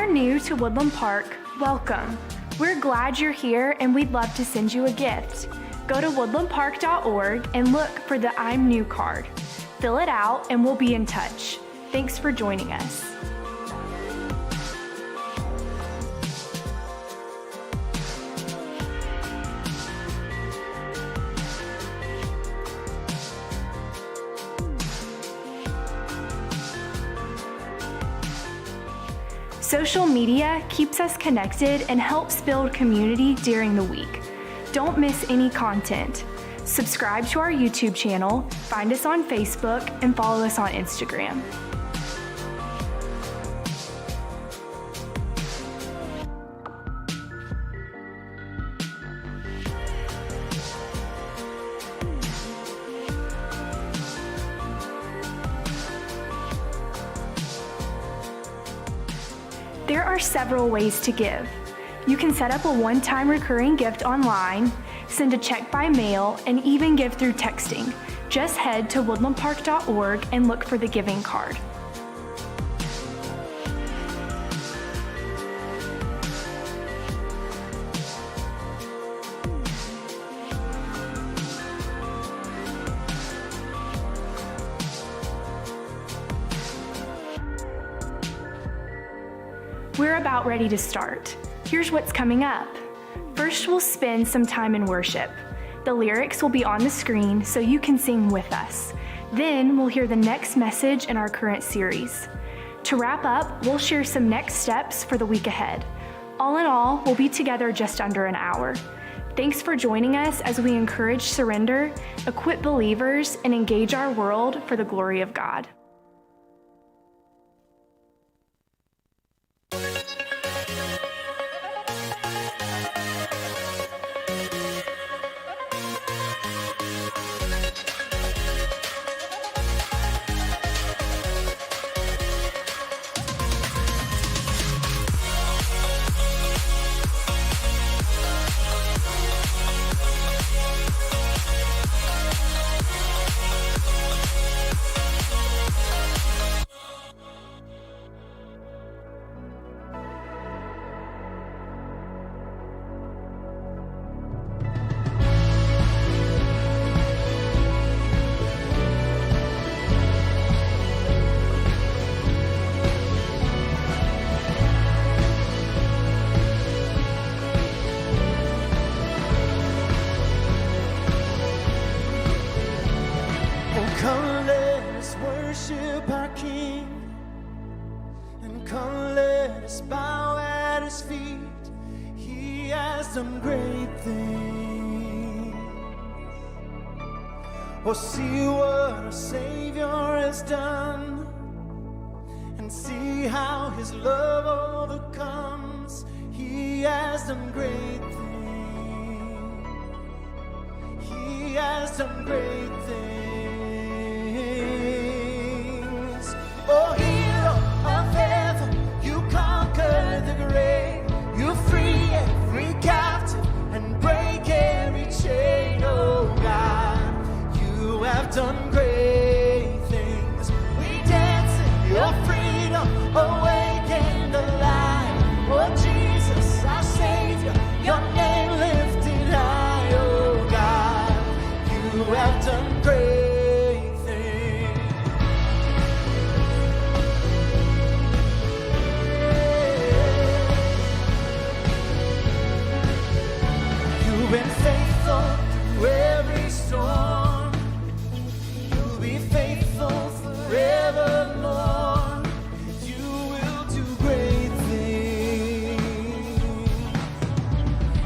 you're new to Woodland Park, welcome. We're glad you're here and we'd love to send you a gift. Go to woodlandpark.org and look for the I'm New card. Fill it out and we'll be in touch. Thanks for joining us. Social media keeps us connected and helps build community during the week. Don't miss any content. Subscribe to our YouTube channel, find us on Facebook, and follow us on Instagram. There are several ways to give. You can set up a one-time recurring gift online, send a check by mail, and even give through texting. Just head to woodlandpark.org and look for the giving card. We're about ready to start. Here's what's coming up. First, we'll spend some time in worship. The lyrics will be on the screen so you can sing with us. Then we'll hear the next message in our current series. To wrap up, we'll share some next steps for the week ahead. All in all, we'll be together just under an hour. Thanks for joining us as we encourage surrender, equip believers, and engage our world for the glory of God. Come, let us worship our King, and come, let us bow at His feet. He has done great things. Oh, see what our Savior has done, and see how His love overcomes. He has done great things. He has done great things. Oh, hero of heaven, you conquered the grave. You free every captive and break every chain. Oh God, you have done great things. We dance in your freedom, awakened alive. Oh Jesus, our Savior, your name lifted high. Oh God, you have done great. Been faithful through every storm. You'll be faithful forevermore. You will do great things,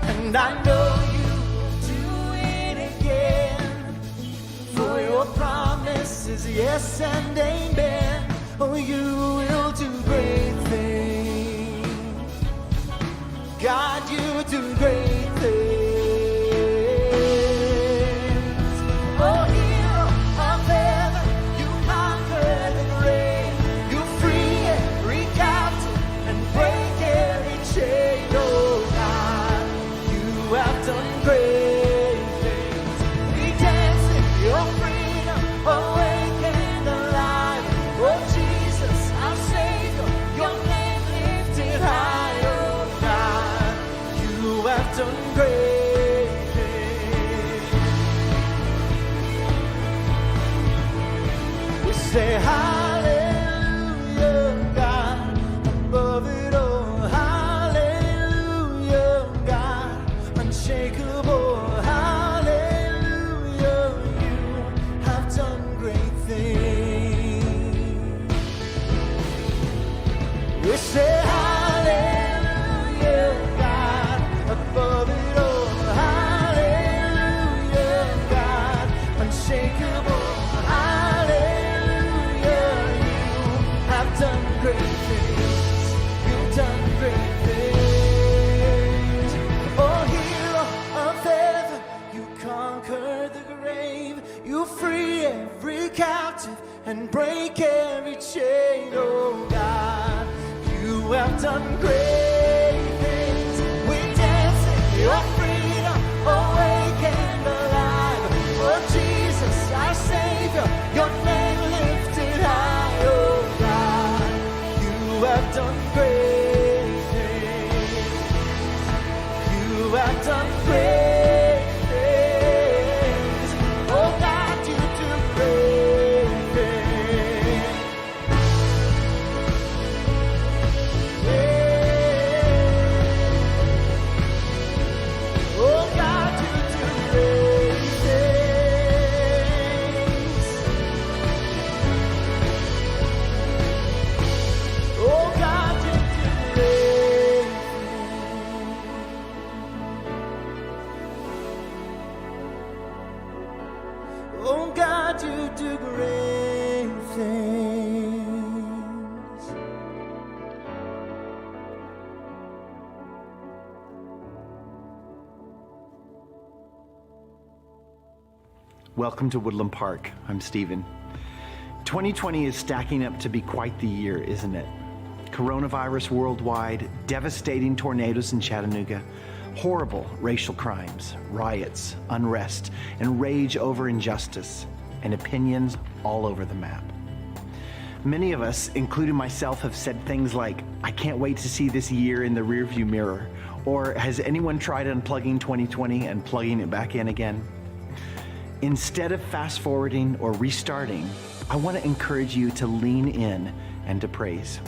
and I know you will do it again. For your promise is yes and amen. Oh, you will do great things. God, you do great things. Awakened alive, oh Jesus, our Savior, your name lifted high. done great things. We say hallelujah, God, above it all. Hallelujah, God, unshakable. Hallelujah, you have done great things. We say hallelujah, God, above it all. Hallelujah, God, unshakable. Hallelujah, you have done great things. You've done great things. Oh, hero of heaven, you conquered the grave. You free every captive and break every chain. Oh, God, you have done great things. We dance in your freedom, awake and alive. Oh, Jesus, our Savior, your name lifted high. Oh, God, you have done great things. You have done great things. Oh, God, you do great things. Yeah. Oh, God, you do great things. Oh, God, you do great things. Oh, God, you do great things. Welcome to Woodland Park. I'm Stephen. 2020 is stacking up to be quite the year, isn't it? Coronavirus worldwide, devastating tornadoes in Chattanooga, horrible racial crimes, riots, unrest, and rage over injustice, and opinions all over the map. Many of us, including myself, have said things like, I can't wait to see this year in the rearview mirror, or has anyone tried unplugging 2020 and plugging it back in again? Instead of fast forwarding or restarting, I want to encourage you to lean in and to praise.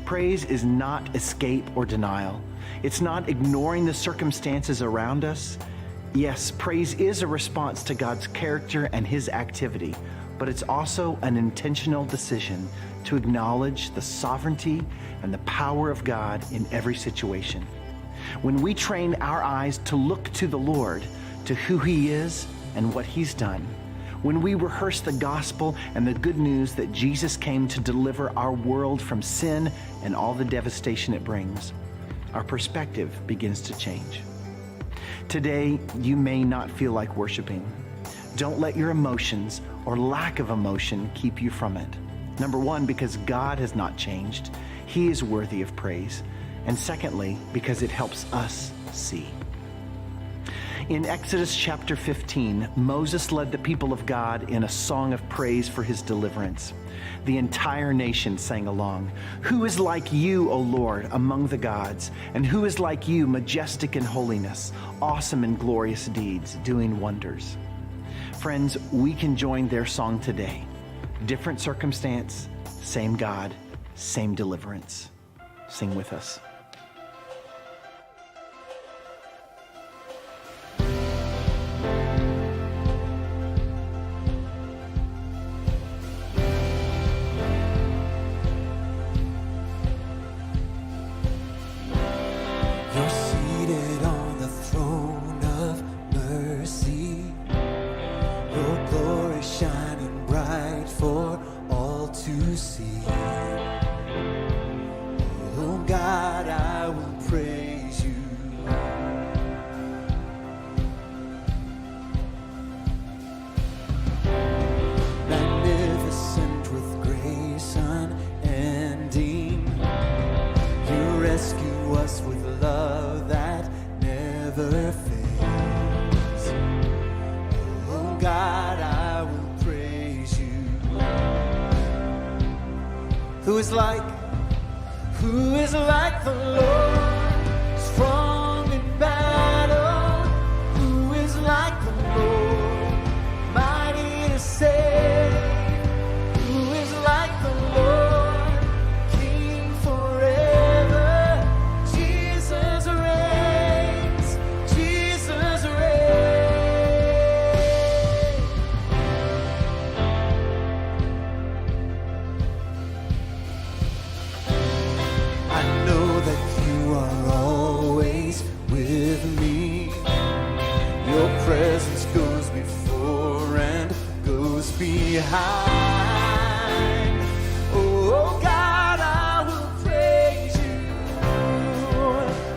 Praise is not escape or denial. It's not ignoring the circumstances around us. Yes, praise is a response to God's character and his activity, but it's also an intentional decision to acknowledge the sovereignty and the power of God in every situation. When we train our eyes to look to the Lord, to who he is and what he's done, when we rehearse the gospel and the good news that Jesus came to deliver our world from sin and all the devastation it brings, our perspective begins to change. Today, you may not feel like worshiping. Don't let your emotions or lack of emotion keep you from it. Number one, because God has not changed. He is worthy of praise. And secondly, because it helps us see. In Exodus chapter 15, Moses led the people of God in a song of praise for his deliverance. The entire nation sang along. Who is like you, O Lord, among the gods? And who is like you, majestic in holiness, awesome in glorious deeds, doing wonders? Friends, we can join their song today. Different circumstance, same God, same deliverance. Sing with us. You're seated on the throne of mercy, your glory shining bright for all to see. Oh God, I will praise you. Magnificent with grace unending, you rescue us with love that never fails. Oh God, I will praise you. Who is like the Lord, strong in battle? presence goes before and goes behind. Oh God, I will praise you.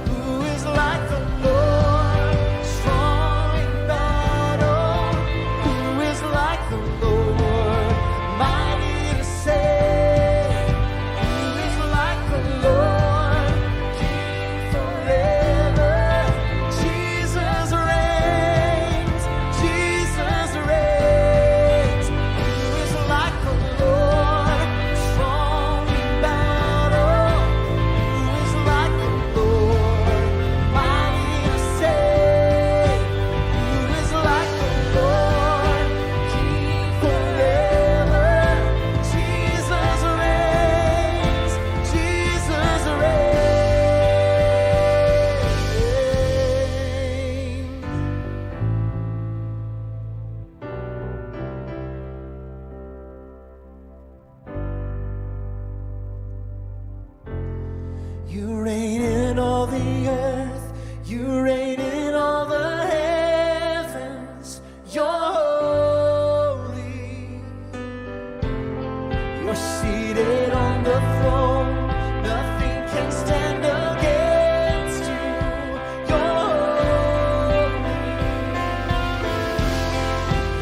Who is like the Lord, strong in battle? Who is like the Lord, mighty to save? Who is like the Lord, King forever? Jesus reigns, Jesus reigns. Who is like the Lord, strong in battle? Who is like the Lord, mighty to save? Who is like the Lord, King forever? Jesus reigns, Jesus reigns. You reign in all the earth, you reign in all the heavens. You're holy. You're seated on the throne. Nothing can stand against you. You're holy.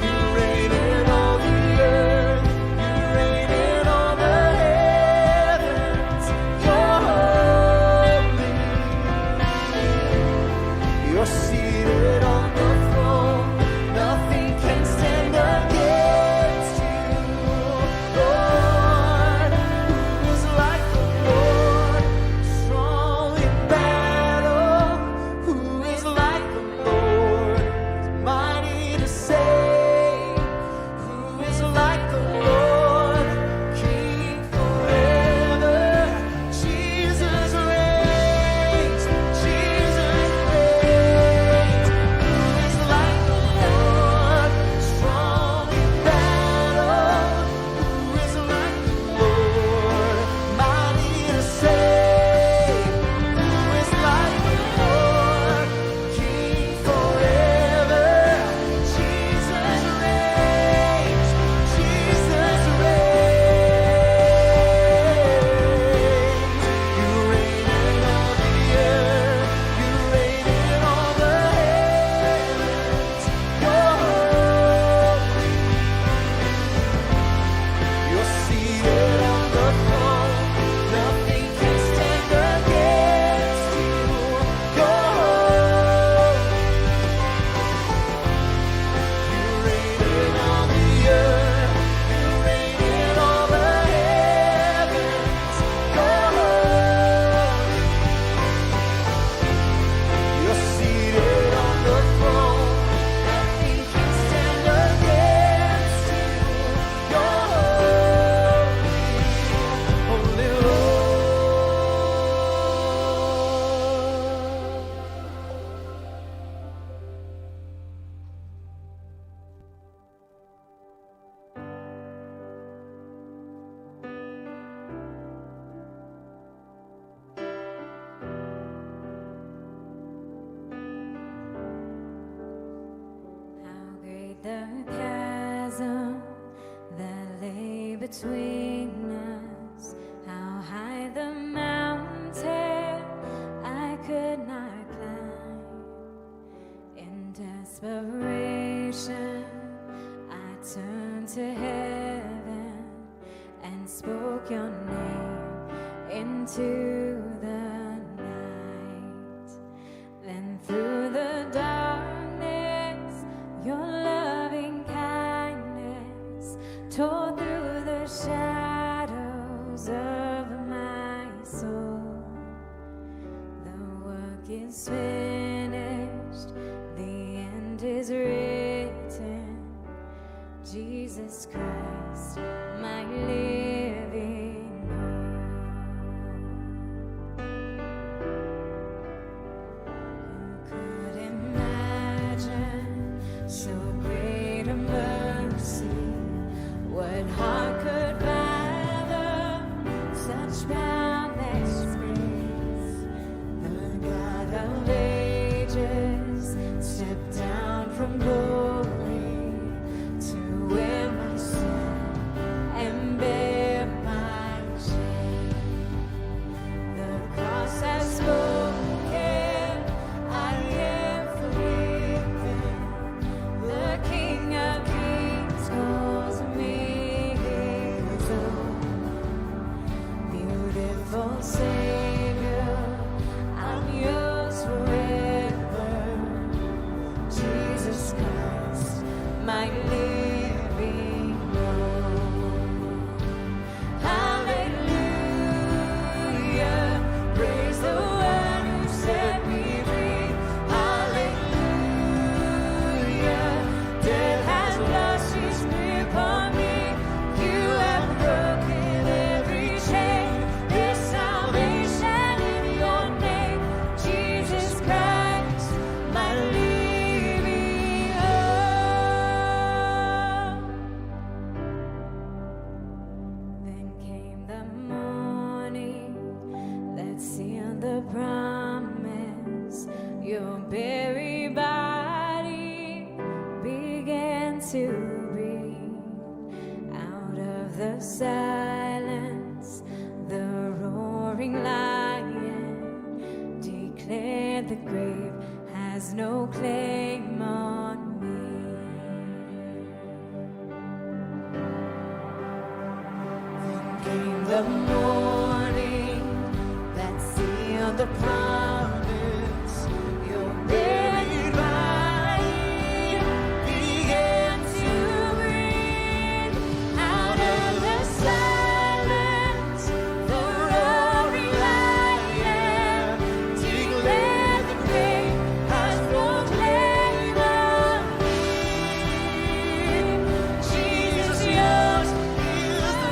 You reign in all the earth. You reign in all the heavens. You're holy. You're seated on the throne. Nothing can stand against you. Lord, who is like the Lord, strong in battle? Who is like the Lord, mighty to save? Who is like the Lord, King forever? Jesus reigns, Jesus reigns. Who is like the Lord, strong in battle? Who is like the Lord, mighty to save? Who is like the Lord, King forever? Jesus reigns, Jesus reigns. You reign in all the earth, you reign in all the heavens. You're holy. You're seated on the throne. Nothing can stand against you. You're holy. You reign in all the earth. You reign in all the heavens. You're holy. You're seated on the throne. Nothing can stand against you. You're holy, holy Lord. How great the chasm that lay between us, how high the mountain I could not climb. In desperation, I turned to heaven and spoke your name into the night. Then through the darkness, your loving kindness tore through the shadows of my soul. The work is finished, the end is written. Jesus Christ, my living hope. Who could imagine so great a mercy? What heart could fathom such boundless grace? The God of ages stepped down from glory everybody began to breathe. Out of the silence, the roaring lion declared the grave has no claim on me. Came the morning that sealed the promise. Your buried body began to breathe. Out of the silence, the roaring lion declared the grave has no claim on me. Jesus, yours is the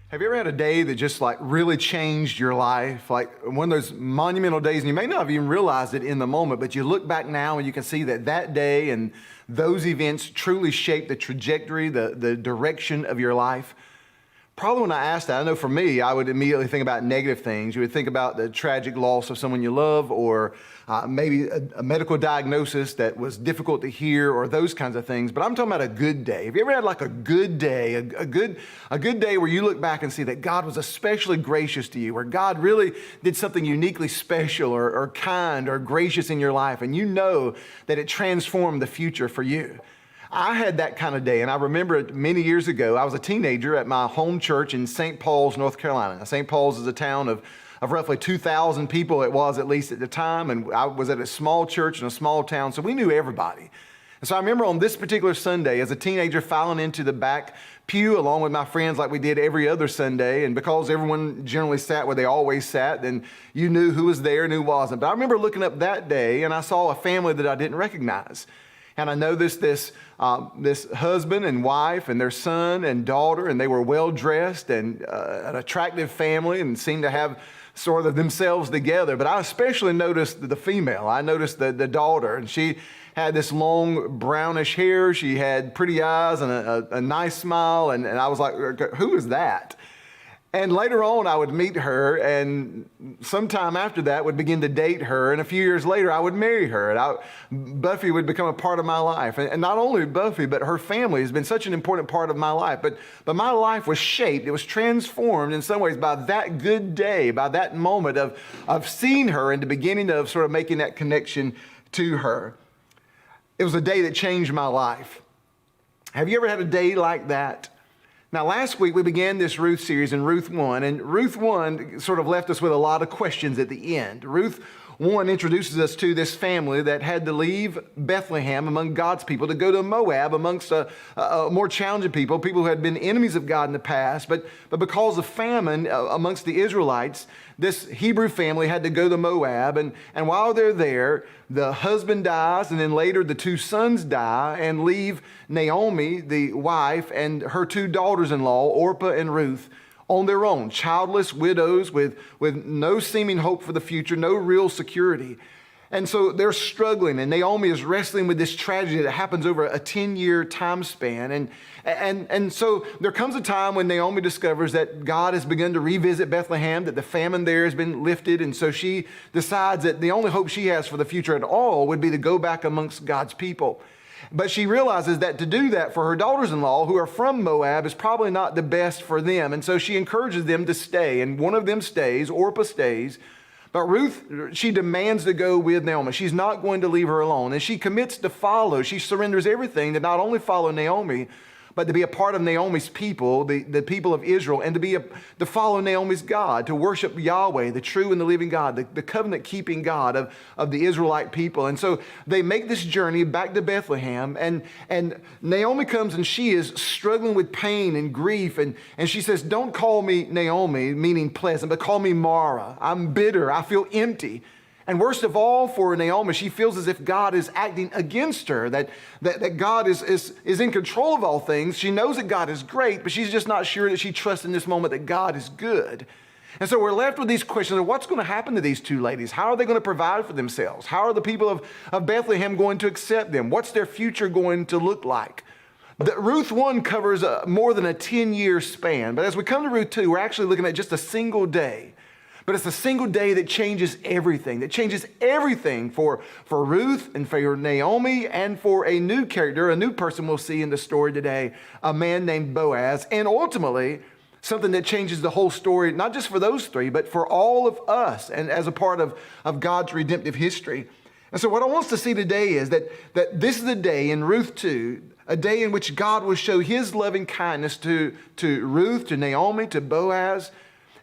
Have you ever had a day that just like really changed your life? Like one of those monumental days, and you may not have even realized it in the moment, but you look back now and you can see that that day and those events truly shaped the trajectory, the direction of your life. Probably when I asked that, I know for me, I would immediately think about negative things. You would think about the tragic loss of someone you love, or maybe a medical diagnosis that was difficult to hear, or those kinds of things. But I'm talking about a good day. Have you ever had like a good day, a good day where you look back and see that God was especially gracious to you, where God really did something uniquely special or kind or gracious in your life, and you know that it transformed the future for you? I had that kind of day, and I remember it many years ago. I was a teenager at my home church in St. Paul's, North Carolina. Now, St. Paul's is a town of roughly 2,000 people. It was, at least at the time, and I was at a small church in a small town, so we knew everybody. And so I remember on this particular Sunday, as a teenager, filing into the back pew along with my friends like we did every other Sunday, and because everyone generally sat where they always sat, then you knew who was there and who wasn't. But I remember looking up that day, and I saw a family that I didn't recognize. And I noticed this husband and wife and their son and daughter, and they were well-dressed and an attractive family and seemed to have sort of themselves together. But I especially noticed the female. I noticed the daughter, and she had this long brownish hair. She had pretty eyes and a nice smile, and I was like, who is that? And later on, I would meet her, and sometime after that would begin to date her. And a few years later, I would marry her. And Buffy would become a part of my life. And not only Buffy, but her family has been such an important part of my life. But my life was shaped, it was transformed in some ways by that good day, by that moment of seeing her and the beginning of sort of making that connection to her. It was a day that changed my life. Have you ever had a day like that? Now, last week we began this Ruth series in Ruth 1, and Ruth 1 sort of left us with a lot of questions at the end. Ruth 1 introduces us to this family that had to leave Bethlehem among God's people to go to Moab amongst more challenging people who had been enemies of God in the past, but because of famine amongst the Israelites, this Hebrew family had to go to Moab, and while they're there, the husband dies, and then later the two sons die and leave Naomi, the wife, and her two daughters-in-law, Orpah and Ruth, on their own, childless widows with no seeming hope for the future, no real security. And so they're struggling, and Naomi is wrestling with this tragedy that happens over a 10-year time span. And so there comes a time when Naomi discovers that God has begun to revisit Bethlehem, that the famine there has been lifted. And so she decides that the only hope she has for the future at all would be to go back amongst God's people. But she realizes that to do that for her daughters-in-law, who are from Moab, is probably not the best for them. And so she encourages them to stay. And one of them stays, Orpah stays. But Ruth, she demands to go with Naomi. She's not going to leave her alone. And she commits to follow. She surrenders everything to not only follow Naomi, but to be a part of Naomi's people, the people of Israel, and to follow Naomi's God, to worship Yahweh, the true and the living God, the covenant-keeping God of the Israelite people. And so they make this journey back to Bethlehem, and Naomi comes and she is struggling with pain and grief, and she says, don't call me Naomi, meaning pleasant, but call me Mara. I'm bitter. I feel empty. And worst of all for Naomi, she feels as if God is acting against her, that God is in control of all things. She knows that God is great, but she's just not sure that she trusts in this moment that God is good. And so we're left with these questions of what's going to happen to these two ladies? How are they going to provide for themselves? How are the people of Bethlehem going to accept them? What's their future going to look like? Ruth 1 covers more than a 10-year span. But as we come to Ruth 2, we're actually looking at just a single day. But it's a single day that changes everything for Ruth and for Naomi and for a new character, a new person we'll see in the story today, a man named Boaz, and ultimately something that changes the whole story, not just for those three, but for all of us and as a part of God's redemptive history. And so what I want us to see today is that this is a day in Ruth 2, a day in which God will show his loving kindness to Ruth, to Naomi, to Boaz.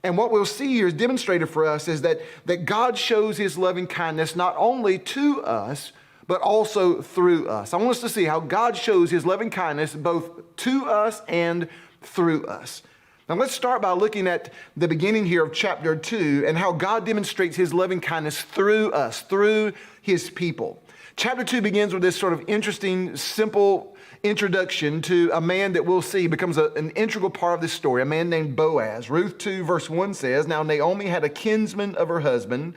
And what we'll see here is demonstrated for us is that God shows his loving kindness not only to us, but also through us. I want us to see how God shows his loving kindness both to us and through us. Now let's start by looking at the beginning here of chapter 2 and how God demonstrates his loving kindness through us, through his people. Chapter 2 begins with this sort of interesting, simple introduction to a man that we'll see becomes an integral part of this story, a man named Boaz. Ruth 2 verse 1 says, "Now Naomi had a kinsman of her husband,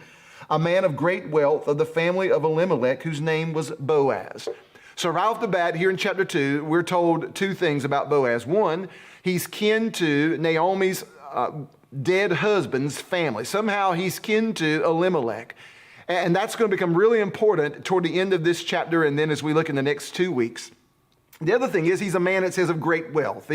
a man of great wealth of the family of Elimelech, whose name was Boaz." So right off the bat here in chapter 2, we're told two things about Boaz. One, he's kin to Naomi's dead husband's family. Somehow he's kin to Elimelech. And that's going to become really important toward the end of this chapter and then as we look in the next 2 weeks. The other thing is he's a man, it says, of great wealth.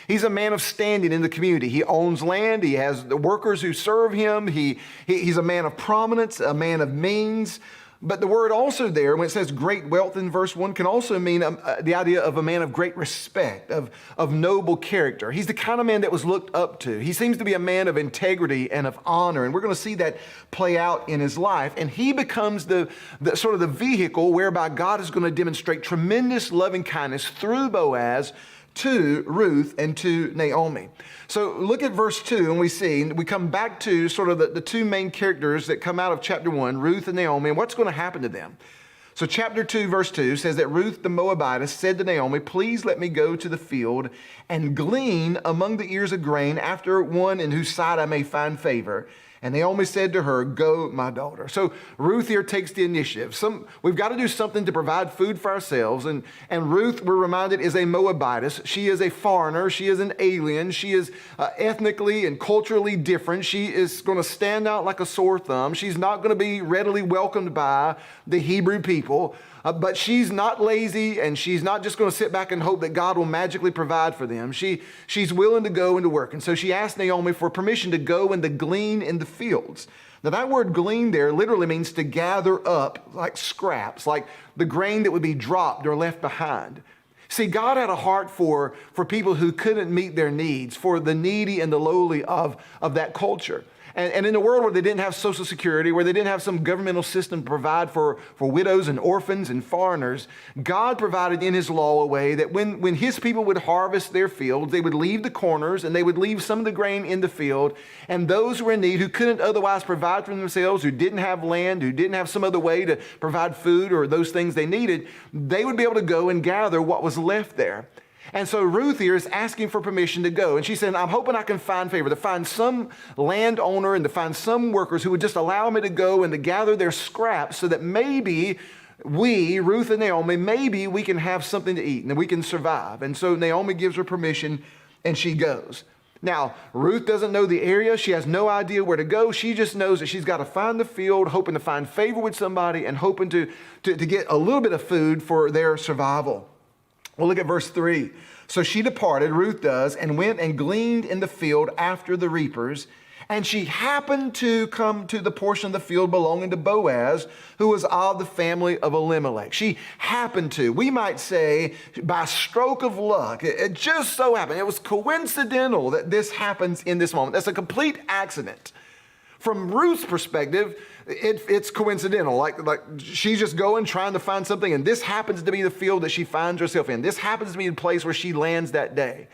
He's a man of standing in the community. He owns land. He has the workers who serve him. He's a man of prominence, a man of means. But the word also there, when it says great wealth in verse 1, can also mean the idea of a man of great respect, of noble character. He's the kind of man that was looked up to. He seems to be a man of integrity and of honor, and we're going to see that play out in his life. And he becomes the sort of the vehicle whereby God is going to demonstrate tremendous loving kindness through Boaz to Ruth and to Naomi. So look at verse 2 and we come back to sort of the two main characters that come out of chapter 1, Ruth and Naomi, and what's going to happen to them. So chapter 2 verse 2 says that Ruth the Moabitess said to Naomi, "Please let me go to the field and glean among the ears of grain after one in whose sight I may find favor." And Naomi said to her, "Go, my daughter." So Ruth here takes the initiative. We've got to do something to provide food for ourselves. And Ruth, we're reminded, is a Moabitess. She is a foreigner. She is an alien. She is ethnically and culturally different. She is going to stand out like a sore thumb. She's not going to be readily welcomed by the Hebrew people. But she's not lazy, and she's not just going to sit back and hope that God will magically provide for them. She's willing to go and to work. And so she asked Naomi for permission to go and to glean in the fields. Now that word glean there literally means to gather up like scraps, like the grain that would be dropped or left behind. See, God had a heart for people who couldn't meet their needs, for the needy and the lowly of that culture. And in a world where they didn't have Social Security, where they didn't have some governmental system to provide for widows and orphans and foreigners, God provided in his law a way that when his people would harvest their fields, they would leave the corners and they would leave some of the grain in the field. And those who were in need, who couldn't otherwise provide for themselves, who didn't have land, who didn't have some other way to provide food or those things they needed, they would be able to go and gather what was left there. And so Ruth here is asking for permission to go. And she said, I'm hoping I can find favor, to find some landowner and to find some workers who would just allow me to go and to gather their scraps so that maybe we, Ruth and Naomi, maybe we can have something to eat and we can survive. And so Naomi gives her permission and she goes. Now, Ruth doesn't know the area. She has no idea where to go. She just knows that she's got to find the field, hoping to find favor with somebody and hoping to get a little bit of food for their survival. Well, look at verse 3. So she departed, Ruth does, and went and gleaned in the field after the reapers. And she happened to come to the portion of the field belonging to Boaz, who was of the family of Elimelech. She happened to, we might say, by stroke of luck. It just so happened. It was coincidental that this happens in this moment. That's a complete accident. From Ruth's perspective, it's coincidental. Like she's just going, trying to find something, and this happens to be the field that she finds herself in. This happens to be the place where she lands that day.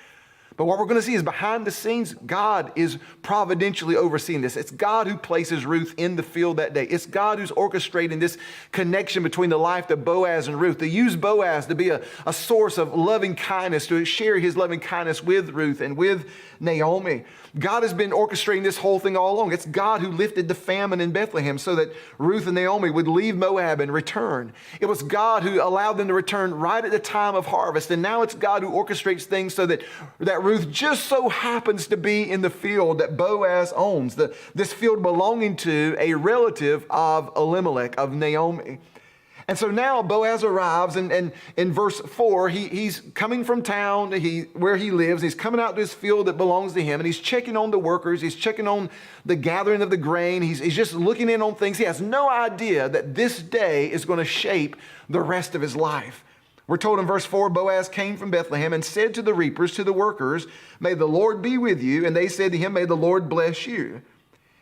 But what we're going to see is behind the scenes, God is providentially overseeing this. It's God who places Ruth in the field that day. It's God who's orchestrating this connection between the life of Boaz and Ruth, to use Boaz to be a source of loving kindness, to share his loving kindness with Ruth and with Naomi. God has been orchestrating this whole thing all along. It's God who lifted the famine in Bethlehem so that Ruth and Naomi would leave Moab and return. It was God who allowed them to return right at the time of harvest. And now it's God who orchestrates things so that Ruth just so happens to be in the field that Boaz owns, this field belonging to a relative of Elimelech, of Naomi. And so now Boaz arrives, and in verse 4, he's coming from town where he lives. He's coming out to his field that belongs to him, and he's checking on the workers. He's checking on the gathering of the grain. He's just looking in on things. He has no idea that this day is going to shape the rest of his life. We're told in verse 4, Boaz came from Bethlehem and said to the reapers, to the workers, "May the Lord be with you." And they said to him, "May the Lord bless you."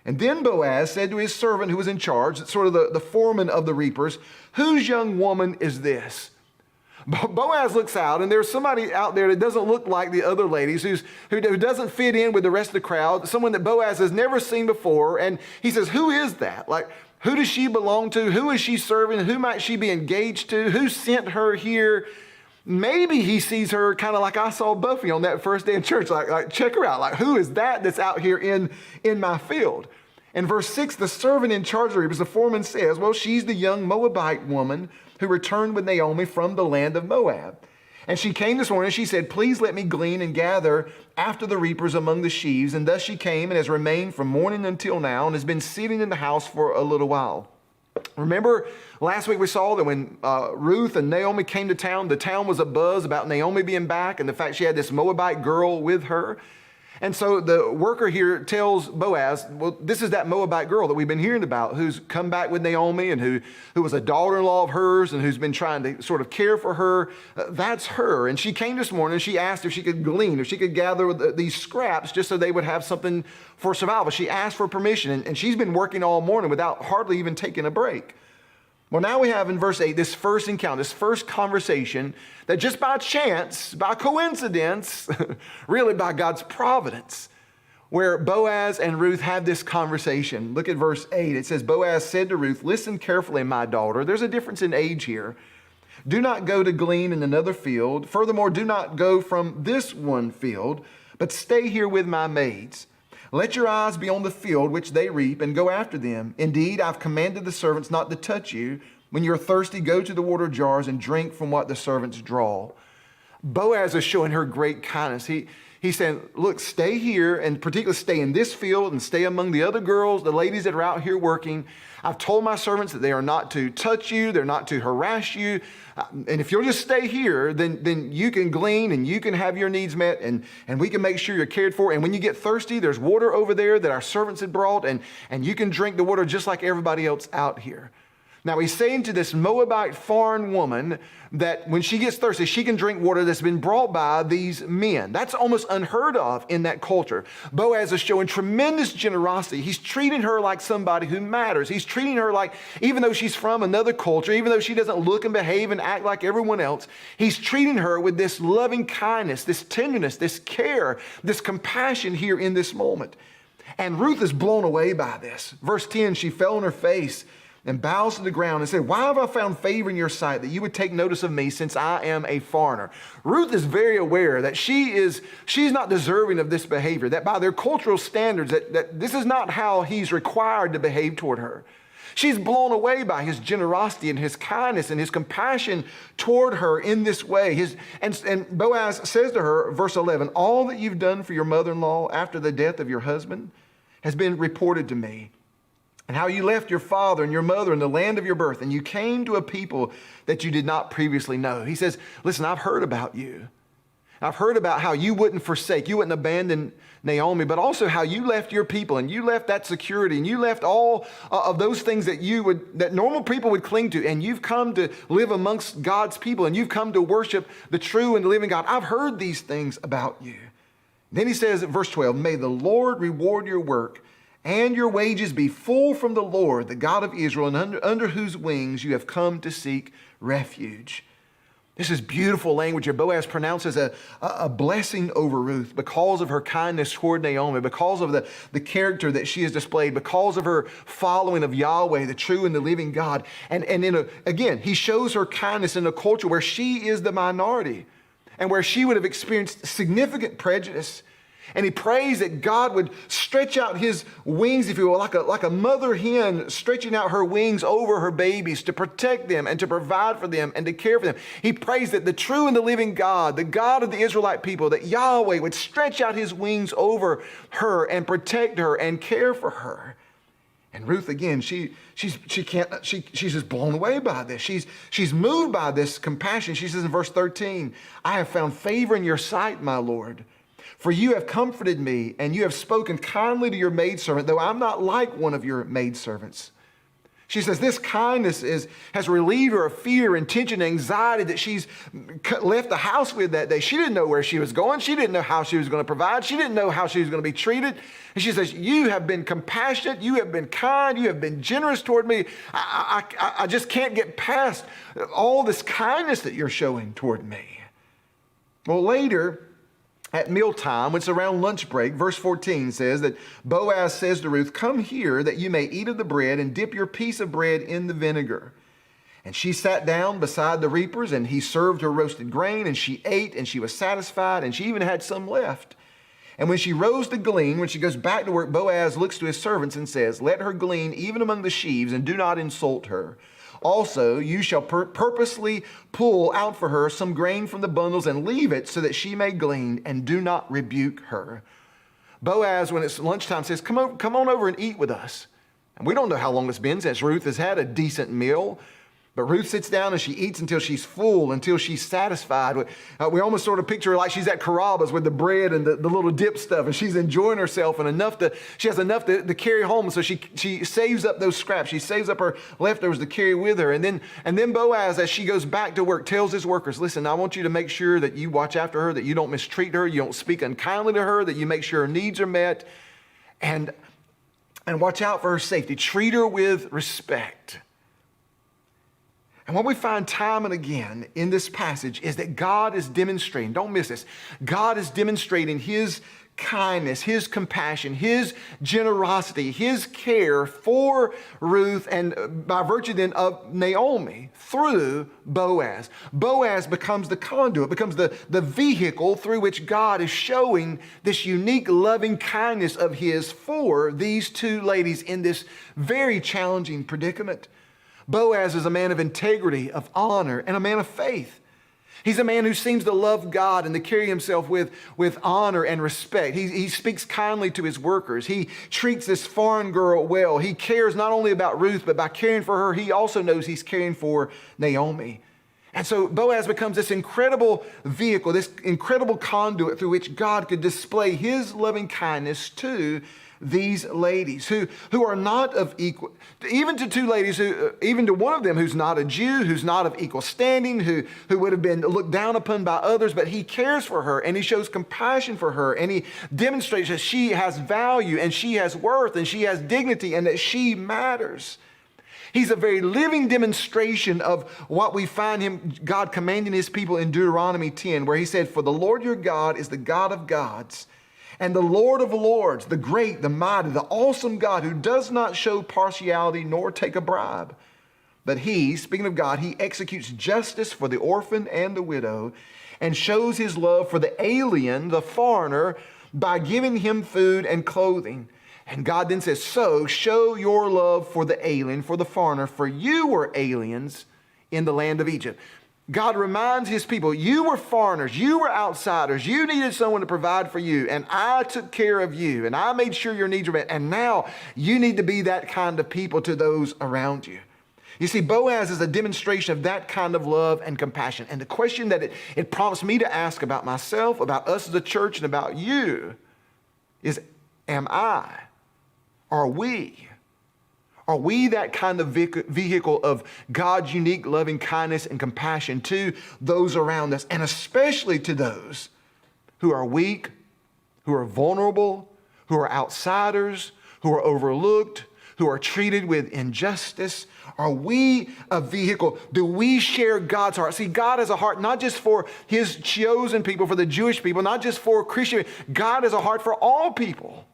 And then Boaz said to his servant who was in charge, sort of the foreman of the reapers, "Whose young woman is this?" Boaz looks out, and there's somebody out there that doesn't look like the other ladies, who doesn't fit in with the rest of the crowd, someone that Boaz has never seen before. And he says, "Who is that? Like, who does she belong to? Who is she serving? Who might she be engaged to? Who sent her here?" Maybe he sees her kind of like I saw Buffy on that first day in church, like check her out. Like, who is that that's out here in my field? In verse 6, the servant in charge of the reapers, the foreman says, "Well, she's the young Moabite woman who returned with Naomi from the land of Moab. And she came this morning and she said, 'Please let me glean and gather after the reapers among the sheaves.' And thus she came and has remained from morning until now and has been sitting in the house for a little while." Remember last week we saw that when Ruth and Naomi came to town, the town was abuzz about Naomi being back and the fact she had this Moabite girl with her. And so the worker here tells Boaz, well, this is that Moabite girl that we've been hearing about, who's come back with Naomi and who was a daughter-in-law of hers and who's been trying to sort of care for her. That's her. And she came this morning and she asked if she could glean, if she could gather these scraps just so they would have something for survival. She asked for permission, and she's been working all morning without hardly even taking a break. Well, now we have in verse 8 this first encounter, this first conversation that just by chance, by coincidence, really by God's providence, where Boaz and Ruth have this conversation. Look at verse 8. It says, Boaz said to Ruth, "Listen carefully, my daughter." There's a difference in age here. "Do not go to glean in another field. Furthermore, do not go from this one field, but stay here with my maids. Let your eyes be on the field which they reap, and go after them. Indeed, I've commanded the servants not to touch you. When you're thirsty, go to the water jars and drink from what the servants draw." Boaz is showing her great kindness. He's saying, look, stay here, and particularly stay in this field and stay among the other girls, the ladies that are out here working. I've told my servants that they are not to touch you, they're not to harass you. And if you'll just stay here, then you can glean and you can have your needs met, and we can make sure you're cared for. And when you get thirsty, there's water over there that our servants had brought, and you can drink the water just like everybody else out here. Now he's saying to this Moabite foreign woman that when she gets thirsty, she can drink water that's been brought by these men. That's almost unheard of in that culture. Boaz is showing tremendous generosity. He's treating her like somebody who matters. He's treating her like, even though she's from another culture, even though she doesn't look and behave and act like everyone else, he's treating her with this loving kindness, this tenderness, this care, this compassion here in this moment. And Ruth is blown away by this. Verse 10, she fell on her face and bows to the ground and said, why have I found favor in your sight that you would take notice of me since I am a foreigner? Ruth is very aware that she's not deserving of this behavior, that by their cultural standards, that this is not how he's required to behave toward her. She's blown away by his generosity and his kindness and his compassion toward her in this way. And Boaz says to her, verse 11, all that you've done for your mother-in-law after the death of your husband has been reported to me. And how you left your father and your mother in the land of your birth, and you came to a people that you did not previously know. He says, listen, I've heard about you. I've heard about how you wouldn't forsake, you wouldn't abandon Naomi, but also how you left your people and you left that security and you left all of those things that normal people would cling to, and you've come to live amongst God's people and you've come to worship the true and the living God. I've heard these things about you. Then he says at verse 12, may the Lord reward your work and your wages be full from the Lord, the God of Israel, and under whose wings you have come to seek refuge. This is beautiful language here. Boaz pronounces a blessing over Ruth because of her kindness toward Naomi, because of the character that she has displayed, because of her following of Yahweh, the true and the living God. And again, he shows her kindness in a culture where she is the minority and where she would have experienced significant prejudice. And he prays that God would stretch out his wings, if you will, like a mother hen stretching out her wings over her babies to protect them and to provide for them and to care for them. He prays that the true and the living God, the God of the Israelite people, that Yahweh would stretch out his wings over her and protect her and care for her. And Ruth, again, she's just blown away by this. She's moved by this compassion. She says in verse 13, I have found favor in your sight, my Lord. For you have comforted me, and you have spoken kindly to your maidservant, though I'm not like one of your maidservants. She says this kindness has relieved her of fear and tension and anxiety that she's left the house with that day. She didn't know where she was going. She didn't know how she was going to provide. She didn't know how she was going to be treated. And she says, you have been compassionate. You have been kind. You have been generous toward me. I just can't get past all this kindness that you're showing toward me. Well, later, at mealtime, when it's around lunch break, verse 14 says that Boaz says to Ruth, come here that you may eat of the bread and dip your piece of bread in the vinegar. And she sat down beside the reapers, and he served her roasted grain, and she ate, and she was satisfied, and she even had some left. And when she rose to glean, when she goes back to work, Boaz looks to his servants and says, let her glean even among the sheaves, and do not insult her. Also, you shall purposely pull out for her some grain from the bundles and leave it so that she may glean, and do not rebuke her. Boaz, when it's lunchtime, says, come on over and eat with us. And we don't know how long it's been since Ruth has had a decent meal. But Ruth sits down and she eats until she's full, until she's satisfied. We almost sort of picture her like she's at Carrabba's with the bread and the little dip stuff, and she's enjoying herself, and she has enough to carry home. So she saves up those scraps. She saves up her leftovers to carry with her. And then Boaz, as she goes back to work, tells his workers, listen, I want you to make sure that you watch after her, that you don't mistreat her, you don't speak unkindly to her, that you make sure her needs are met, and watch out for her safety. Treat her with respect. And what we find time and again in this passage is that God is demonstrating, don't miss this, God is demonstrating his kindness, his compassion, his generosity, his care for Ruth, and by virtue then of Naomi through Boaz. Boaz becomes the conduit, becomes the vehicle through which God is showing this unique loving kindness of his for these two ladies in this very challenging predicament. Boaz is a man of integrity, of honor, and a man of faith. He's a man who seems to love God and to carry himself with honor and respect. He speaks kindly to his workers. He treats this foreign girl well. He cares not only about Ruth, but by caring for her, he also knows he's caring for Naomi. And so Boaz becomes this incredible vehicle, this incredible conduit through which God could display his loving kindness to these ladies who are not of equal, even to two ladies who, even to one of them who's not a Jew, who's not of equal standing, who would have been looked down upon by others, but he cares for her and he shows compassion for her and he demonstrates that she has value and she has worth and she has dignity and that she matters. He's a very living demonstration of what we find God commanding his people in Deuteronomy 10, where he said, for the Lord your God is the God of gods And the Lord of lords, the great, the mighty, the awesome God who does not show partiality nor take a bribe. But he, speaking of God, he executes justice for the orphan and the widow and shows his love for the alien, the foreigner, by giving him food and clothing. And God then says, so show your love for the alien, for the foreigner, for you were aliens in the land of Egypt. God reminds his people, you were foreigners, you were outsiders, you needed someone to provide for you, and I took care of you, and I made sure your needs were met, and now you need to be that kind of people to those around you. You see, Boaz is a demonstration of that kind of love and compassion. And the question that it prompts me to ask about myself, about us as a church, and about you is, am I, are we that kind of vehicle of God's unique loving kindness and compassion to those around us, and especially to those who are weak, who are vulnerable, who are outsiders, who are overlooked, who are treated with injustice? Are we a vehicle? Do we share God's heart? See, God has a heart not just for his chosen people, for the Jewish people, not just for Christian. God has a heart for all people.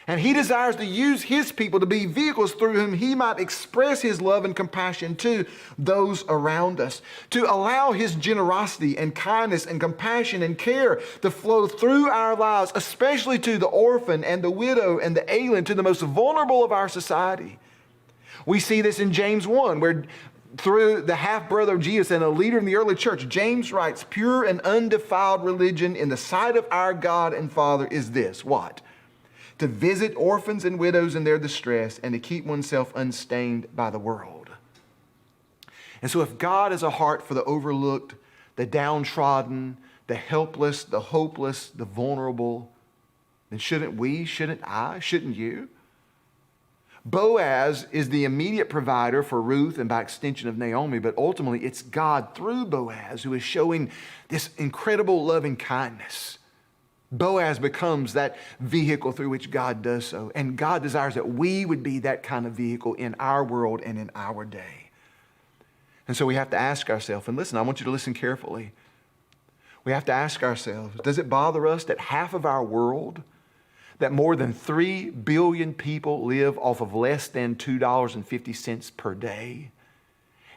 And he desires to use his people to be vehicles through whom he might express his love and compassion to those around us, to allow his generosity and kindness and compassion and care to flow through our lives, especially to the orphan and the widow and the alien, to the most vulnerable of our society. We see this in James 1, where through the half-brother of Jesus and a leader in the early church, James writes, pure and undefiled religion in the sight of our God and Father is this, what? To visit orphans and widows in their distress and to keep oneself unstained by the world. And so if God has a heart for the overlooked, the downtrodden, the helpless, the hopeless, the vulnerable, then shouldn't we, shouldn't I, shouldn't you? Boaz is the immediate provider for Ruth and by extension of Naomi, but ultimately it's God through Boaz who is showing this incredible loving kindness. Boaz becomes that vehicle through which God does so. And God desires that we would be that kind of vehicle in our world and in our day. And so we have to ask ourselves, and listen, I want you to listen carefully. We have to ask ourselves, does it bother us that half of our world, that more than 3 billion people live off of less than $2.50 per day?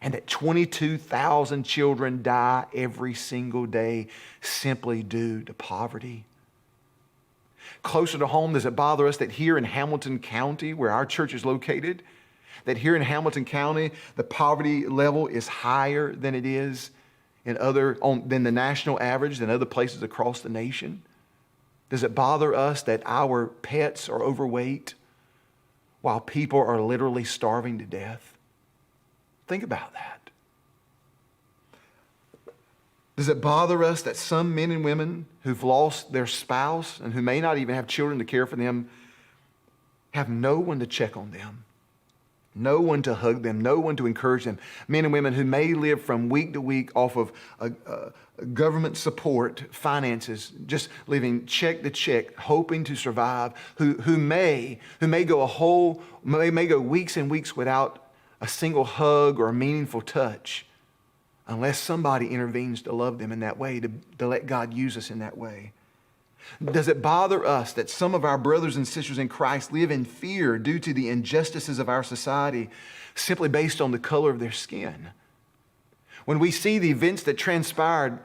And that 22,000 children die every single day simply due to poverty? Closer to home, does it bother us that here in Hamilton County, where our church is located, that here in Hamilton County, the poverty level is higher than it is than the national average, than other places across the nation? Does it bother us that our pets are overweight while people are literally starving to death? Think about that. Does it bother us that some men and women who've lost their spouse and who may not even have children to care for them have no one to check on them, no one to hug them, no one to encourage them? Men and women who may live from week to week off of government support, finances, just living check to check, hoping to survive, who may go weeks and weeks without a single hug or a meaningful touch, unless somebody intervenes to love them in that way, to let God use us in that way. Does it bother us that some of our brothers and sisters in Christ live in fear due to the injustices of our society simply based on the color of their skin? When we see the events that transpired,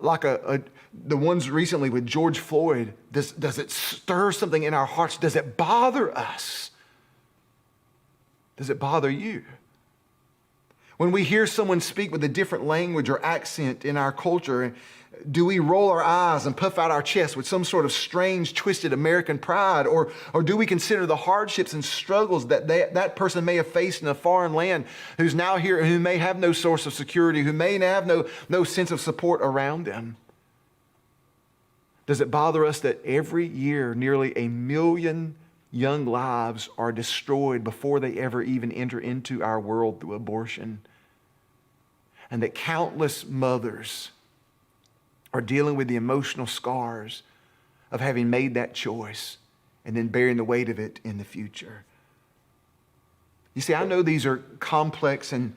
like the ones recently with George Floyd, does it stir something in our hearts? Does it bother us? Does it bother you? When we hear someone speak with a different language or accent in our culture, do we roll our eyes and puff out our chest with some sort of strange, twisted American pride? Or do we consider the hardships and struggles that that person may have faced in a foreign land, who's now here, who may have no source of security, who may have no sense of support around them? Does it bother us that every year nearly 1 million young lives are destroyed before they ever even enter into our world through abortion? And that countless mothers are dealing with the emotional scars of having made that choice and then bearing the weight of it in the future. You see, I know these are complex and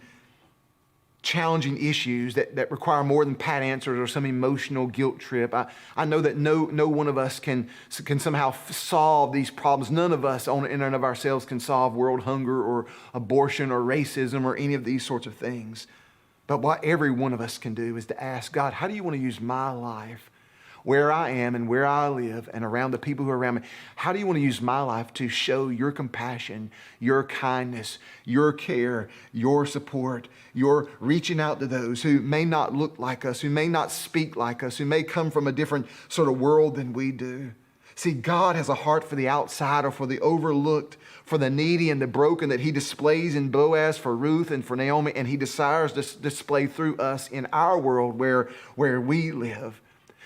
challenging issues that require more than pat answers or some emotional guilt trip. I know that no one of us can somehow solve these problems. None of us in and of ourselves can solve world hunger or abortion or racism or any of these sorts of things. But what every one of us can do is to ask God, how do you want to use my life, where I am and where I live and around the people who are around me? How do you want to use my life to show your compassion, your kindness, your care, your support, your reaching out to those who may not look like us, who may not speak like us, who may come from a different sort of world than we do? See, God has a heart for the outsider, for the overlooked, for the needy and the broken that he displays in Boaz for Ruth and for Naomi, and he desires to display through us in our world where we live.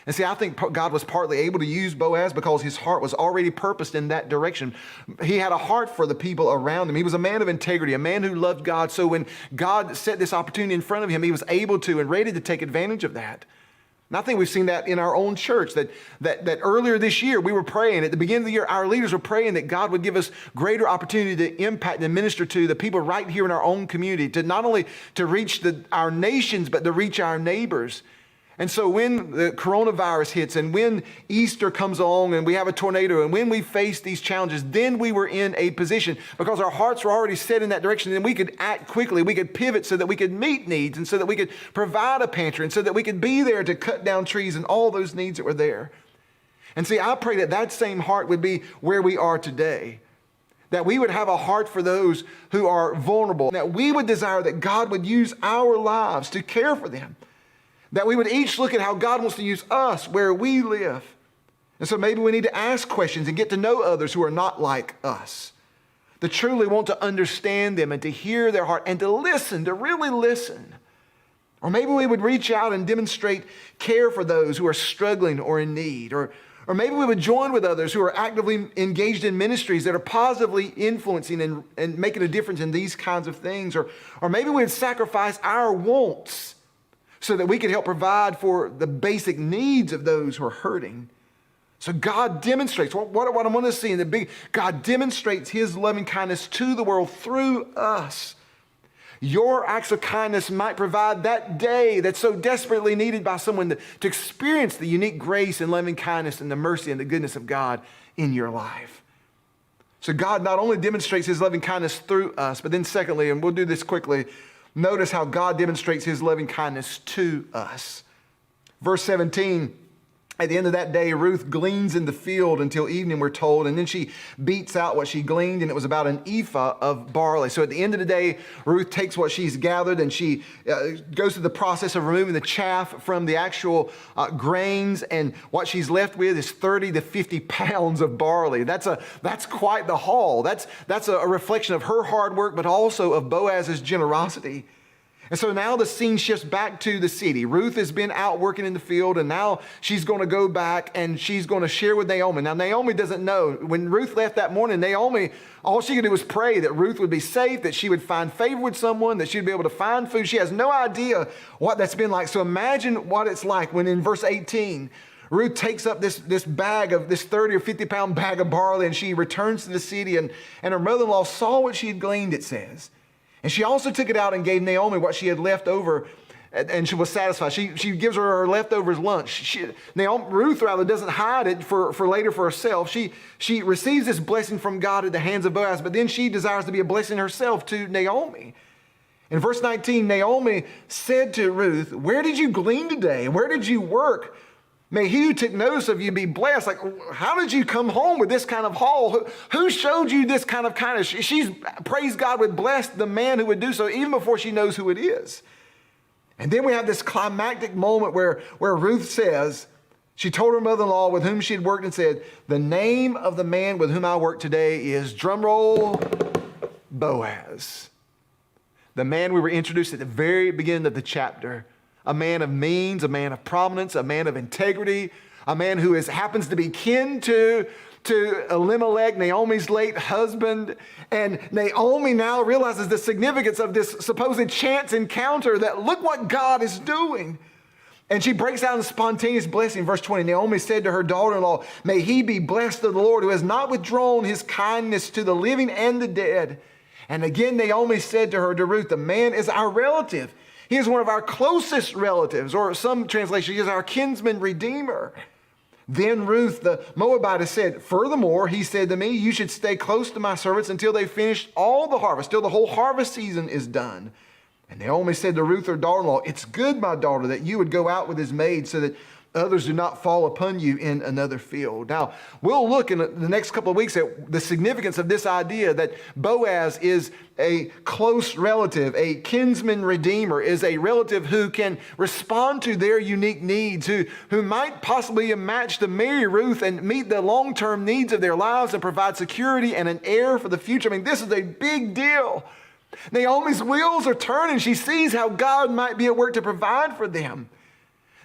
And see, I think God was partly able to use Boaz because his heart was already purposed in that direction. He had a heart for the people around him. He was a man of integrity, a man who loved God. So when God set this opportunity in front of him, he was able to and ready to take advantage of that. And I think we've seen that in our own church, that earlier this year we were praying, at the beginning of the year, our leaders were praying that God would give us greater opportunity to impact and minister to the people right here in our own community, to not only to reach our nations, but to reach our neighbors. And so when the coronavirus hits and when Easter comes along and we have a tornado and when we face these challenges, then we were in a position because our hearts were already set in that direction and we could act quickly. We could pivot so that we could meet needs and so that we could provide a pantry and so that we could be there to cut down trees and all those needs that were there. And see, I pray that same heart would be where we are today. That we would have a heart for those who are vulnerable. That we would desire that God would use our lives to care for them. That we would each look at how God wants to use us where we live. And so maybe we need to ask questions and get to know others who are not like us. To truly want to understand them and to hear their heart and to listen, to really listen. Or maybe we would reach out and demonstrate care for those who are struggling or in need. Or maybe we would join with others who are actively engaged in ministries that are positively influencing and making a difference in these kinds of things. Or maybe we would sacrifice our wants so that we could help provide for the basic needs of those who are hurting. So God demonstrates, what I want to see in the big, God demonstrates his loving kindness to the world through us. Your acts of kindness might provide that day that's so desperately needed by someone to experience the unique grace and loving kindness and the mercy and the goodness of God in your life. So God not only demonstrates his loving kindness through us, but then secondly, and we'll do this quickly, notice how God demonstrates his loving kindness to us. Verse 17, at the end of that day, Ruth gleans in the field until evening, we're told, and then she beats out what she gleaned, and it was about an ephah of barley. So at the end of the day, Ruth takes what she's gathered, and she goes through the process of removing the chaff from the actual grains, and what she's left with is 30 to 50 pounds of barley. That's quite the haul. That's a reflection of her hard work, but also of Boaz's generosity. And so now the scene shifts back to the city. Ruth has been out working in the field, and now she's going to go back and she's going to share with Naomi. Now, Naomi doesn't know. When Ruth left that morning, Naomi, all she could do was pray that Ruth would be safe, that she would find favor with someone, that she'd be able to find food. She has no idea what that's been like. So imagine what it's like when in verse 18, Ruth takes up this bag of this 30 or 50 pound bag of barley, and she returns to the city, and her mother-in-law saw what she had gleaned, it says. And she also took it out and gave Naomi what she had left over, and she was satisfied. She gives her leftovers lunch. Ruth doesn't hide it for later for herself. She receives this blessing from God at the hands of Boaz, but then she desires to be a blessing herself to Naomi. In verse 19, Naomi said to Ruth, "Where did you glean today? And where did you work? May he who took notice of you be blessed." Like, how did you come home with this kind of haul? Who showed you this kind of kindness? She's, praise God, would bless the man who would do so even before she knows who it is. And then we have this climactic moment where Ruth says, she told her mother-in-law with whom she had worked and said, "The name of the man with whom I work today is," drumroll, "Boaz." The man we were introduced at the very beginning of the chapter. A man of means, a man of prominence, a man of integrity, a man who happens to be kin to Elimelech, Naomi's late husband. And Naomi now realizes the significance of this supposed chance encounter, that look what God is doing. And she breaks out in spontaneous blessing. Verse 20, Naomi said to her daughter-in-law, "May he be blessed of the Lord, who has not withdrawn his kindness to the living and the dead. And again, Naomi said to her, to Ruth, the man is our relative. He is one of our closest relatives, or some translation, he is our kinsman redeemer. Then Ruth, the Moabitess, said, furthermore, he said to me, you should stay close to my servants until they finish all the harvest, till the whole harvest season is done. And Naomi said to Ruth, her daughter-in-law, it's good, my daughter, that you would go out with his maid so that others do not fall upon you in another field. Now, we'll look in the next couple of weeks at the significance of this idea that Boaz is a close relative, a kinsman redeemer, is a relative who can respond to their unique needs, who might possibly match to marry Ruth and meet the long-term needs of their lives and provide security and an heir for the future. I mean, this is a big deal. Naomi's wheels are turning. She sees how God might be at work to provide for them.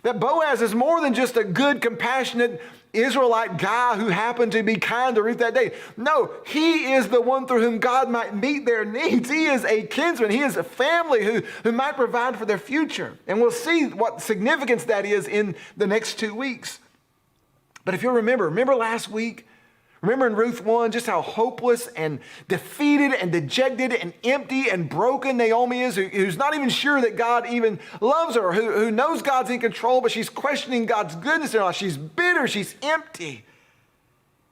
That Boaz is more than just a good, compassionate Israelite guy who happened to be kind to Ruth that day. No, he is the one through whom God might meet their needs. He is a kinsman. He is a family who might provide for their future. And we'll see what significance that is in the next 2 weeks. But if you'll remember last week, remember in Ruth 1, just how hopeless and defeated and dejected and empty and broken Naomi is, who's not even sure that God even loves her, who knows God's in control, but she's questioning God's goodness in her life. She's bitter, she's empty.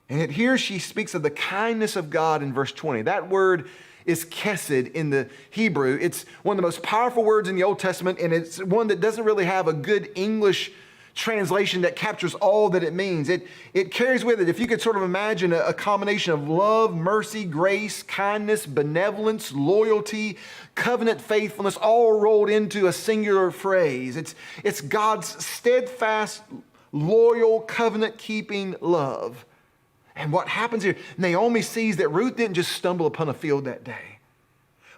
And yet here she speaks of the kindness of God in verse 20. That word is chesed in the Hebrew. It's one of the most powerful words in the Old Testament, and it's one that doesn't really have a good English translation that captures all that it means. It carries with it, if you could sort of imagine a combination of love, mercy, grace, kindness, benevolence, loyalty, covenant faithfulness, all rolled into a singular phrase. It's God's steadfast, loyal, covenant-keeping love. And what happens here, Naomi sees that Ruth didn't just stumble upon a field that day,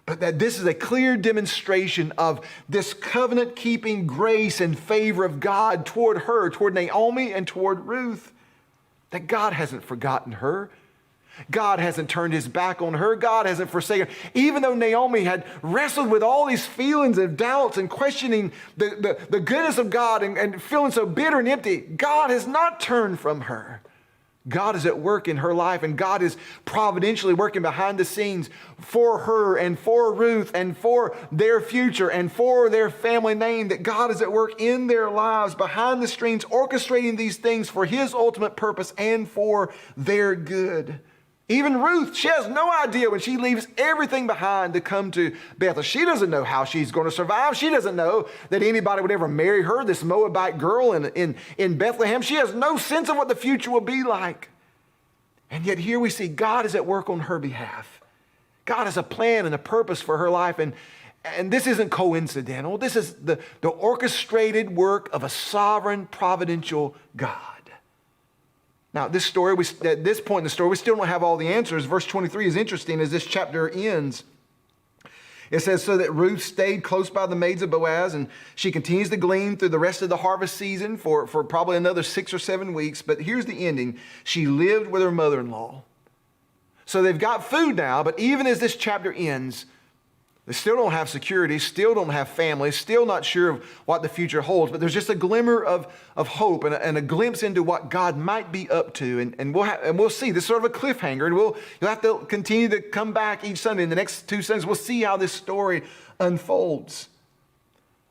but that this is a clear demonstration of this covenant-keeping grace and favor of God toward her, toward Naomi, and toward Ruth. That God hasn't forgotten her. God hasn't turned his back on her. God hasn't forsaken her. Even though Naomi had wrestled with all these feelings of doubts and questioning the goodness of God and feeling so bitter and empty, God has not turned from her. God is at work in her life, and God is providentially working behind the scenes for her and for Ruth and for their future and for their family name, that God is at work in their lives behind the scenes, orchestrating these things for his ultimate purpose and for their good. Even Ruth, she has no idea when she leaves everything behind to come to Bethel. She doesn't know how she's going to survive. She doesn't know that anybody would ever marry her, this Moabite girl in Bethlehem. She has no sense of what the future will be like. And yet here we see God is at work on her behalf. God has a plan and a purpose for her life. And this isn't coincidental. This is the orchestrated work of a sovereign, providential God. Now, this story, at this point in the story, we still don't have all the answers. Verse 23 is interesting as this chapter ends. It says, so that Ruth stayed close by the maids of Boaz, and she continues to glean through the rest of the harvest season for probably another 6 or 7 weeks. But here's the ending. She lived with her mother-in-law. So they've got food now, but even as this chapter ends, they still don't have security, still don't have family, still not sure of what the future holds, but there's just a glimmer of hope and a glimpse into what God might be up to. And we'll see. This is sort of a cliffhanger, and you'll have to continue to come back each Sunday. In the next 2 Sundays, we'll see how this story unfolds.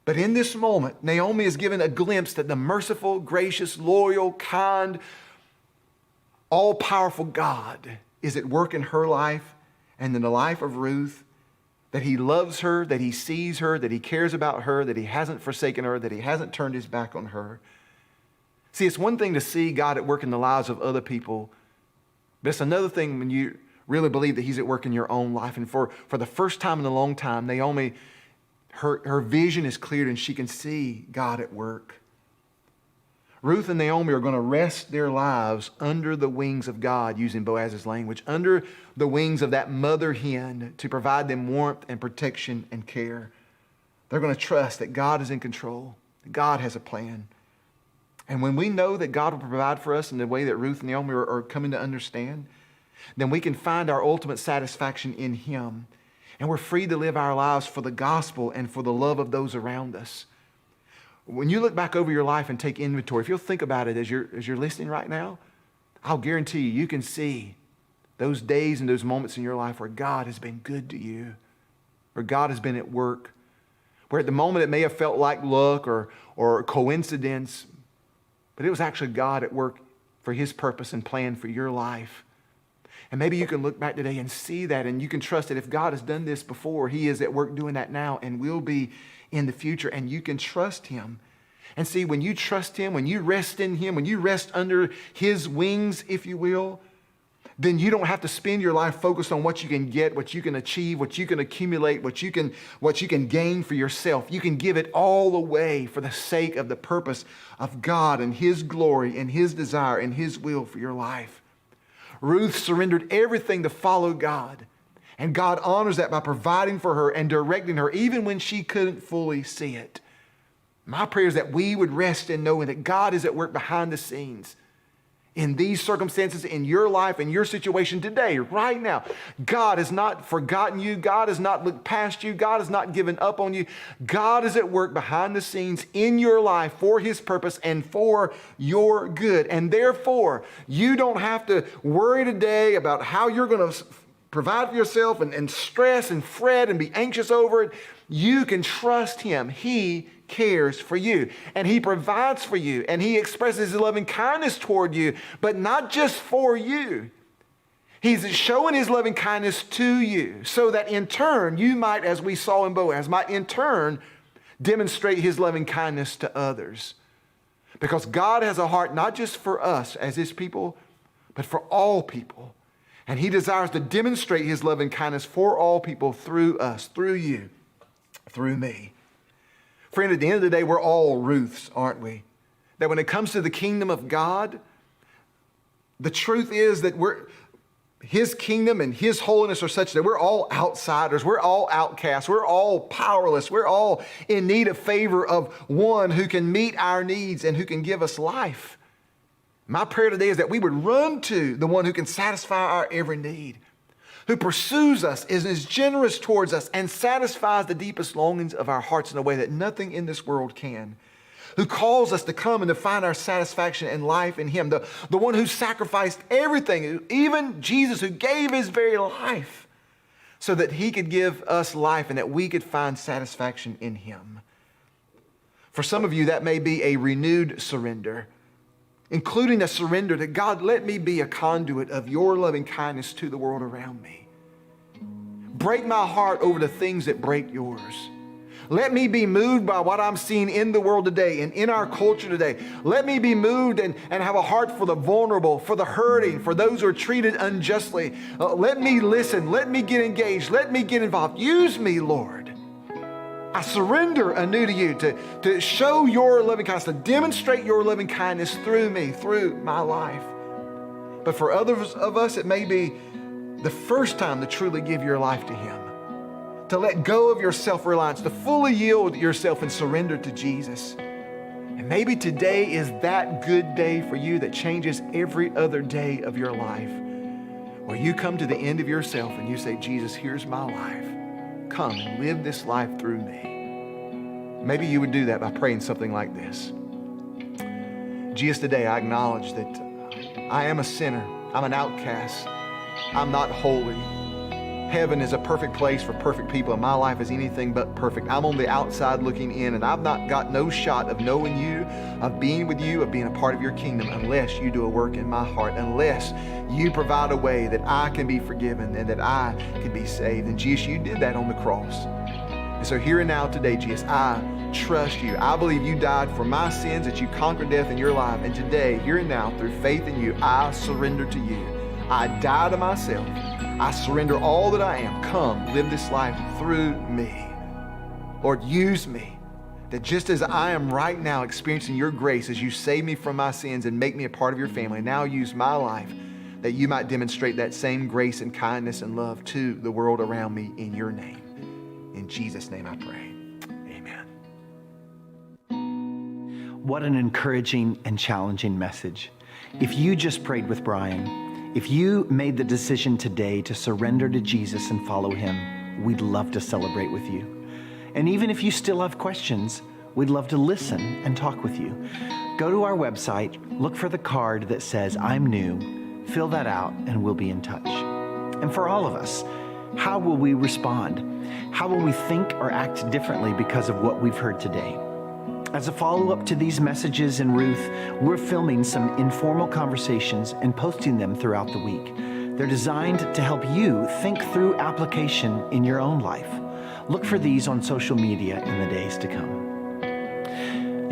But in this moment, Naomi is given a glimpse that the merciful, gracious, loyal, kind, all-powerful God is at work in her life and in the life of Ruth. That he loves her, that he sees her, that he cares about her, that he hasn't forsaken her, that he hasn't turned his back on her. See, it's one thing to see God at work in the lives of other people, but it's another thing when you really believe that he's at work in your own life. And for the first time in a long time, Naomi, her vision is cleared and she can see God at work. Ruth and Naomi are going to rest their lives under the wings of God, using Boaz's language, under the wings of that mother hen to provide them warmth and protection and care. They're going to trust that God is in control, that God has a plan. And when we know that God will provide for us in the way that Ruth and Naomi are coming to understand, then we can find our ultimate satisfaction in him. And we're free to live our lives for the gospel and for the love of those around us. When you look back over your life and take inventory, if you'll think about it as you're listening right now, I'll guarantee you can see Those days and those moments in your life where God has been good to you, where God has been at work, where at the moment it may have felt like luck or coincidence, but it was actually God at work for His purpose and plan for your life. And maybe you can look back today and see that, and you can trust that if God has done this before, He is at work doing that now and will be in the future, and you can trust Him. And see, when you trust Him, when you rest in Him, when you rest under His wings, if you will, then you don't have to spend your life focused on what you can get, what you can achieve, what you can accumulate, what you can gain for yourself. You can give it all away for the sake of the purpose of God and His glory and His desire and His will for your life. Ruth surrendered everything to follow God, and God honors that by providing for her and directing her even when she couldn't fully see it. My prayer is that we would rest in knowing that God is at work behind the scenes in these circumstances, in your life, in your situation today, right now. God has not forgotten you. God has not looked past you. God has not given up on you. God is at work behind the scenes in your life for His purpose and for your good. And therefore, you don't have to worry today about how you're going to provide for yourself and stress and fret and be anxious over it. You can trust Him. He cares for you, and He provides for you, and He expresses His loving kindness toward you, but not just for you. He's showing His loving kindness to you so that in turn you might, as we saw in Boaz, might in turn demonstrate His loving kindness to others. Because God has a heart not just for us as His people, but for all people. And He desires to demonstrate His loving kindness for all people through us, through you, through me. Friend, at the end of the day, we're all Ruths, aren't we? That when it comes to the kingdom of God, the truth is that His kingdom and His holiness are such that we're all outsiders, we're all outcasts, we're all powerless, we're all in need of favor of one who can meet our needs and who can give us life. My prayer today is that we would run to the one who can satisfy our every need, who pursues us, is generous towards us, and satisfies the deepest longings of our hearts in a way that nothing in this world can, who calls us to come and to find our satisfaction and life in Him, the one who sacrificed everything, even Jesus, who gave His very life so that He could give us life and that we could find satisfaction in Him. For some of you, that may be a renewed surrender, including a surrender that God, let me be a conduit of your loving kindness to the world around me. Break my heart over the things that break yours. Let me be moved by what I'm seeing in the world today and in our culture today. Let me be moved and have a heart for the vulnerable, for the hurting, for those who are treated unjustly. Let me listen. Let me get engaged. Let me get involved. Use me, Lord. I surrender anew to you to show your loving kindness, to demonstrate your loving kindness through me, through my life. But for others of us, it may be the first time to truly give your life to Him, to let go of your self-reliance, to fully yield yourself and surrender to Jesus. And maybe today is that good day for you that changes every other day of your life, where you come to the end of yourself and you say, Jesus, here's my life. Come and live this life through me. Maybe you would do that by praying something like this. Jesus, today I acknowledge that I am a sinner. I'm an outcast. I'm not holy. Heaven is a perfect place for perfect people, and my life is anything but perfect. I'm on the outside looking in, and I've not got no shot of knowing you, of being with you, of being a part of your kingdom, unless you do a work in my heart, unless you provide a way that I can be forgiven and that I can be saved. And Jesus, you did that on the cross. And so here and now today, Jesus, I trust you. I believe you died for my sins, that you conquered death in your life. And today, here and now, through faith in you, I surrender to you. I die to myself. I surrender all that I am. Come, live this life through me. Lord, use me, that just as I am right now experiencing your grace as you save me from my sins and make me a part of your family, now use my life that you might demonstrate that same grace and kindness and love to the world around me in your name. In Jesus' name I pray. Amen. What an encouraging and challenging message. If you just prayed with Brian, if you made the decision today to surrender to Jesus and follow Him, we'd love to celebrate with you. And even if you still have questions, we'd love to listen and talk with you. Go to our website, look for the card that says, I'm new, fill that out, and we'll be in touch. And for all of us, how will we respond? How will we think or act differently because of what we've heard today? As a follow-up to these messages in Ruth, we're filming some informal conversations and posting them throughout the week. They're designed to help you think through application in your own life. Look for these on social media in the days to come.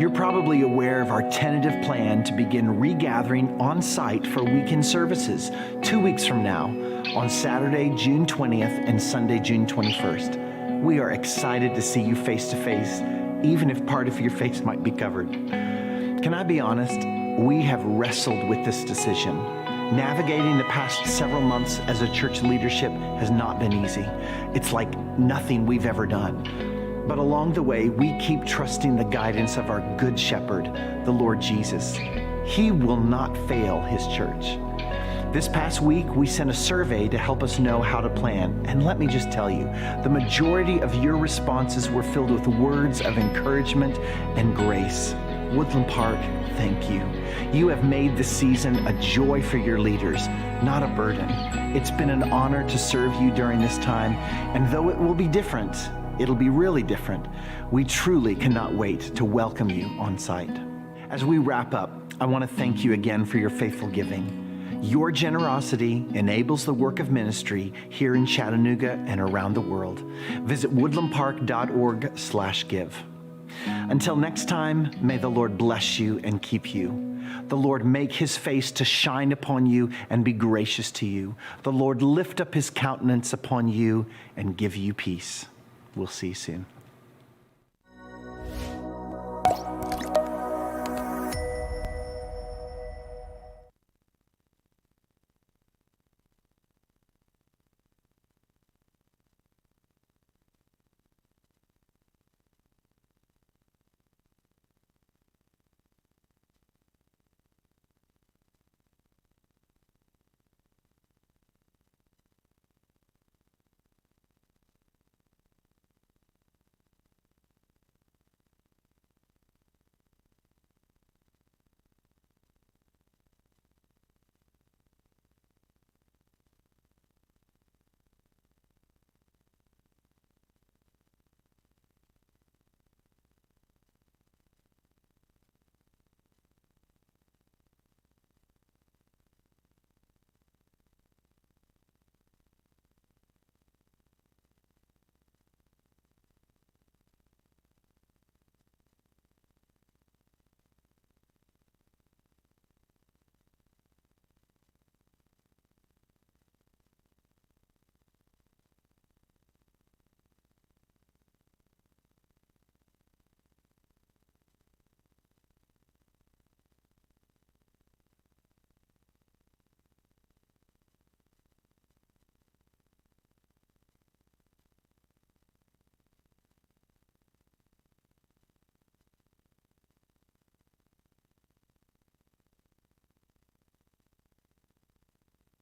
You're probably aware of our tentative plan to begin regathering on site for weekend services 2 weeks from now on Saturday, June 20th and Sunday, June 21st. We are excited to see you face to face, even if part of your face might be covered. Can I be honest? We have wrestled with this decision. Navigating the past several months as a church leadership has not been easy. It's like nothing we've ever done. But along the way, we keep trusting the guidance of our good shepherd, the Lord Jesus. He will not fail his church. This past week, we sent a survey to help us know how to plan. And let me just tell you, the majority of your responses were filled with words of encouragement and grace. Woodland Park, thank you. You have made this season a joy for your leaders, not a burden. It's been an honor to serve you during this time, and though it will be different, it'll be really different, we truly cannot wait to welcome you on site. As we wrap up, I want to thank you again for your faithful giving. Your generosity enables the work of ministry here in Chattanooga and around the world. Visit woodlandpark.org/give. Until next time, may the Lord bless you and keep you. The Lord make his face to shine upon you and be gracious to you. The Lord lift up his countenance upon you and give you peace. We'll see you soon.